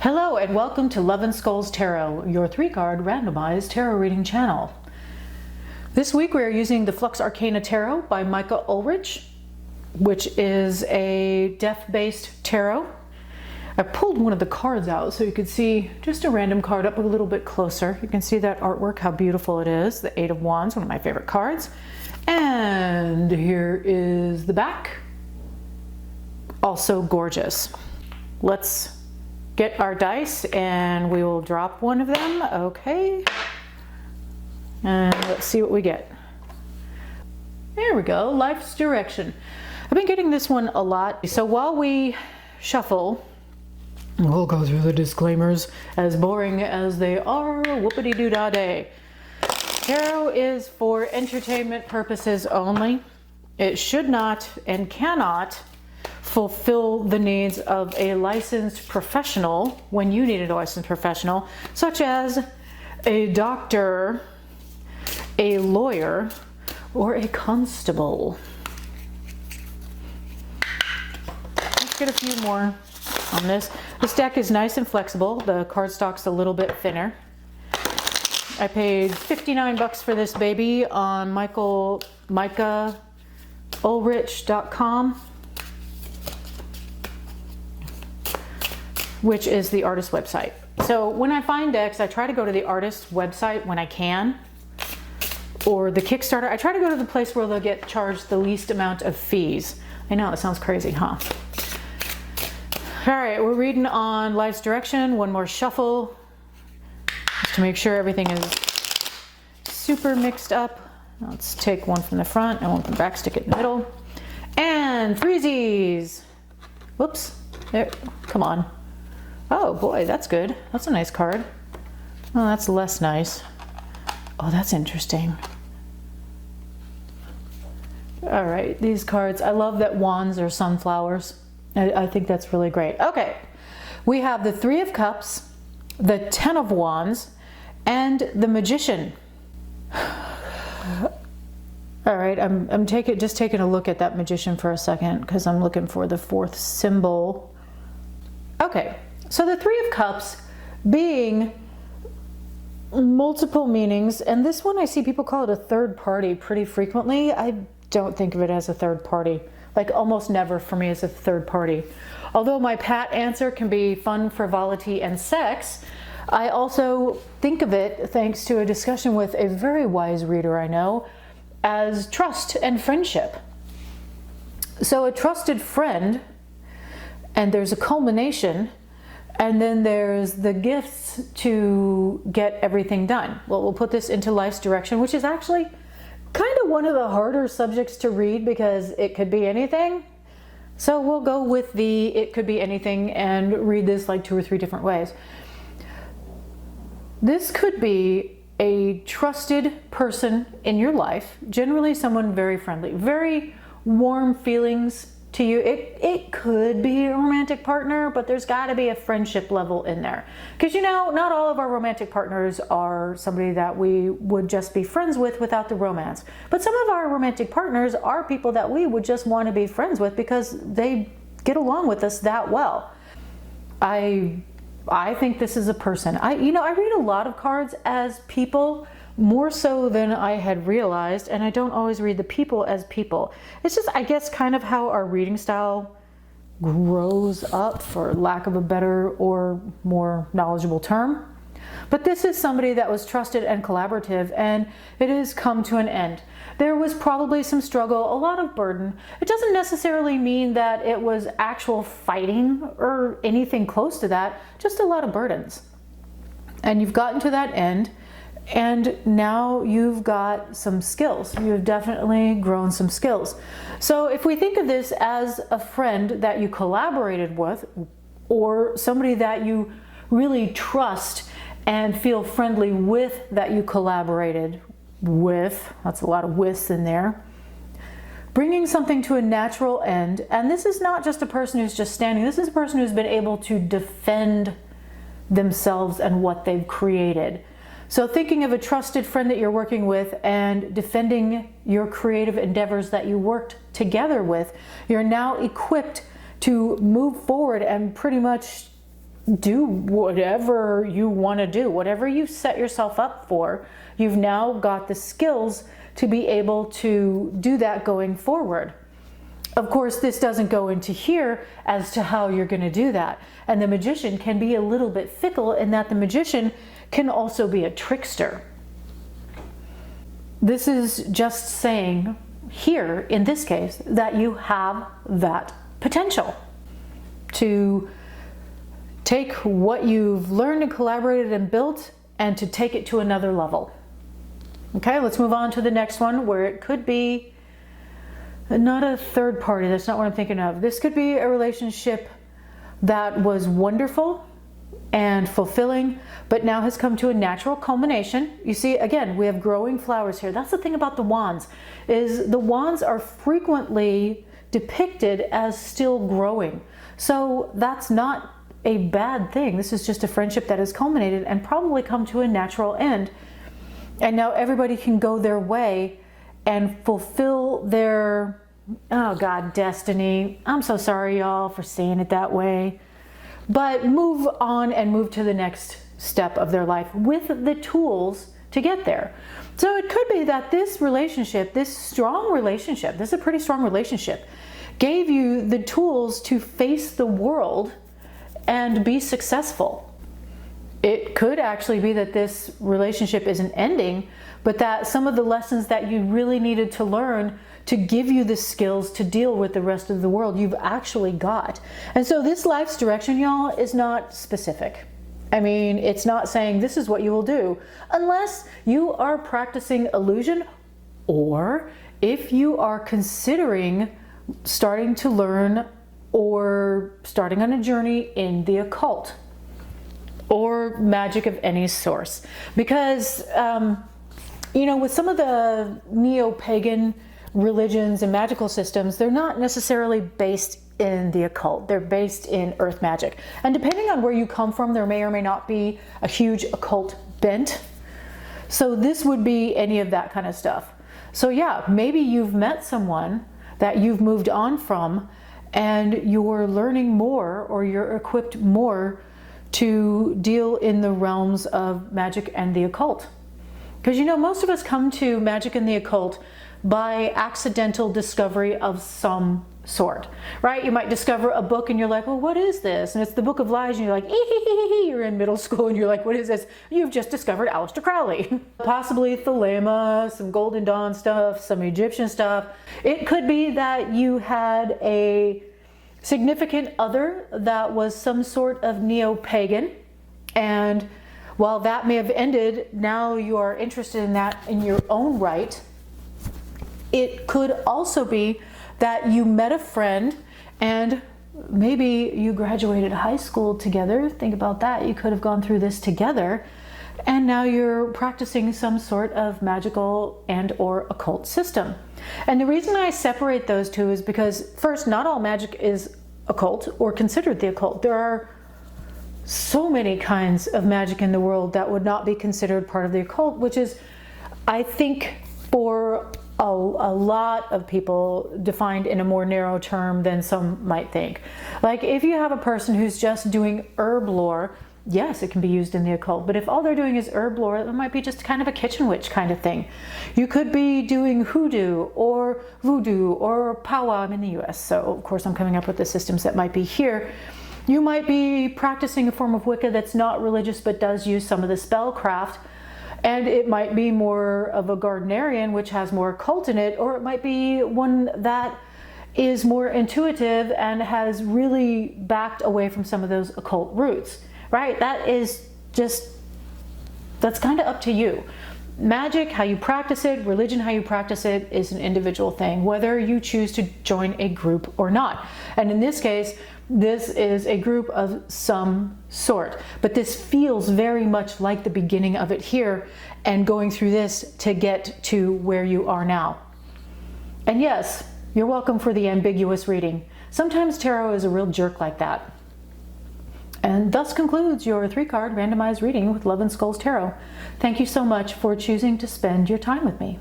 Hello and welcome to Love and Skulls Tarot, your 3-card randomized tarot reading channel. This week we are using the FluxArcana Tarot by Micah Ulrich, which is a death-based tarot. I pulled one of the cards out so you could see just a random card up a little bit closer. You can see that artwork, how beautiful it is. The 8 of Wands, one of my favorite cards. And here is the back. Also gorgeous. Let's get our dice and we will drop one of them. Okay. And let's see what we get. There we go. Life's direction. I've been getting this one a lot. So while we shuffle, we'll go through the disclaimers, as boring as they are. Whoopity-doo-dah day. Tarot is for entertainment purposes only. It should not and cannot fulfill the needs of a licensed professional when you need a licensed professional, such as a doctor, a lawyer, or a constable. Let's get a few more on this. This deck is nice and flexible. The cardstock's a little bit thinner. I paid 59 bucks for this baby on MicahUlrich.com. which is the artist website. So when I find decks, I try to go to the artist website when I can, or the Kickstarter. I try to go to the place where they'll get charged the least amount of fees. I know, it sounds crazy, huh? All right, we're reading on Life's Direction. One more shuffle, just to make sure everything is super mixed up. Let's take one from the front and one from the back, stick it in the middle. And threesies. Whoops, there, come on. Oh boy, that's good. That's a nice card. Oh, that's less nice. Oh, that's interesting. All right, these cards, I love that wands are sunflowers. I think that's really great. Okay, we have the 3 of Cups, the 10 of Wands, and the Magician. All right, I'm just taking a look at that Magician for a second because I'm looking for the 4th symbol. Okay. So the 3 of Cups being multiple meanings, and this one I see people call it a third party pretty frequently. I don't think of it as a third party, like almost never for me as a third party. Although my pat answer can be fun, frivolity, and sex, I also think of it, thanks to a discussion with a very wise reader I know, as trust and friendship. So a trusted friend, and there's a culmination, and then there's the gifts to get everything done. Well, we'll put this into Life's Direction, which is actually kind of one of the harder subjects to read because it could be anything. So we'll go with the it could be anything and read this like 2 or 3 different ways. This could be a trusted person in your life, generally someone very friendly, very warm feelings to you. It could be a romantic partner, but there's got to be a friendship level in there. Because, you know, not all of our romantic partners are somebody that we would just be friends with without the romance. But some of our romantic partners are people that we would just want to be friends with because they get along with us that well. I think this is a person. I read a lot of cards as people, more so than I had realized, and I don't always read the people as people. It's just, I guess, kind of how our reading style grows up, for lack of a better or more knowledgeable term. But this is somebody that was trusted and collaborative, and it has come to an end. There was probably some struggle, a lot of burden. It doesn't necessarily mean that it was actual fighting or anything close to that, just a lot of burdens. And you've gotten to that end, and now you've got some skills. You've definitely grown some skills. So if we think of this as a friend that you collaborated with, or somebody that you really trust and feel friendly with that you collaborated with, that's a lot of withs in there, bringing something to a natural end. And this is not just a person who's just standing, this is a person who's been able to defend themselves and what they've created. So thinking of a trusted friend that you're working with and defending your creative endeavors that you worked together with, you're now equipped to move forward and pretty much do whatever you want to do, whatever you set yourself up for. You've now got the skills to be able to do that going forward. Of course, this doesn't go into here as to how you're going to do that. And the magician can be a little bit fickle in that the magician can also be a trickster. This is just saying here, in this case, that you have that potential to take what you've learned and collaborated and built and to take it to another level. Okay, let's move on to the next one, where it could be not a third party. That's not what I'm thinking of. This could be a relationship that was wonderful and fulfilling, but now has come to a natural culmination. You see, again, we have growing flowers here. That's the thing about the wands, is the wands are frequently depicted as still growing. So that's not a bad thing. This is just a friendship that has culminated and probably come to a natural end. And now everybody can go their way and fulfill their, oh God, destiny. I'm so sorry, y'all, for saying it that way. But move on and move to the next step of their life with the tools to get there. So it could be that this relationship, this strong relationship, this is a pretty strong relationship, gave you the tools to face the world and be successful. It could actually be that this relationship isn't ending, but that some of the lessons that you really needed to learn to give you the skills to deal with the rest of the world, you've actually got. And so this life's direction, y'all, is not specific. I mean, it's not saying this is what you will do, unless you are practicing illusion, or if you are considering starting to learn or starting on a journey in the occult or magic of any source. Because, you know, with some of the neo-pagan religions and magical systems, they're not necessarily based in the occult. They're based in earth magic. And depending on where you come from, there may or may not be a huge occult bent. So this would be any of that kind of stuff. So yeah, maybe you've met someone that you've moved on from and you're learning more, or you're equipped more to deal in the realms of magic and the occult. Because, you know, most of us come to magic and the occult by accidental discovery of some sort, right? You might discover a book and you're like, well, what is this? And it's the Book of Lies, and you're like, you're in middle school and you're like, what is this? You've just discovered Aleister Crowley. Possibly Thelema, some Golden Dawn stuff, some Egyptian stuff. It could be that you had a significant other that was some sort of neo-pagan, and while that may have ended, now you are interested in that in your own right. It could also be that you met a friend and maybe you graduated high school together. Think about that. You could have gone through this together, and now you're practicing some sort of magical and or occult system. And the reason I separate those two is because, first, not all magic is occult or considered the occult. There are so many kinds of magic in the world that would not be considered part of the occult, which is, I think, for a lot of people defined in a more narrow term than some might think. Like if you have a person who's just doing herb lore, yes, it can be used in the occult, but if all they're doing is herb lore, it might be just kind of a kitchen witch kind of thing. You could be doing hoodoo or voodoo or powwow. I'm in the US, so of course I'm coming up with the systems that might be here. You might be practicing a form of Wicca that's not religious but does use some of the spellcraft. And it might be more of a Gardnerian, which has more occult in it, or it might be one that is more intuitive and has really backed away from some of those occult roots, right? That is just, that's kind of up to you. Magic, how you practice it, religion, how you practice it, is an individual thing, whether you choose to join a group or not. And in this case, this is a group of some sort, but this feels very much like the beginning of it here and going through this to get to where you are now. And yes, you're welcome for the ambiguous reading. Sometimes tarot is a real jerk like that. And thus concludes your 3-card randomized reading with Love and Skulls Tarot. Thank you so much for choosing to spend your time with me.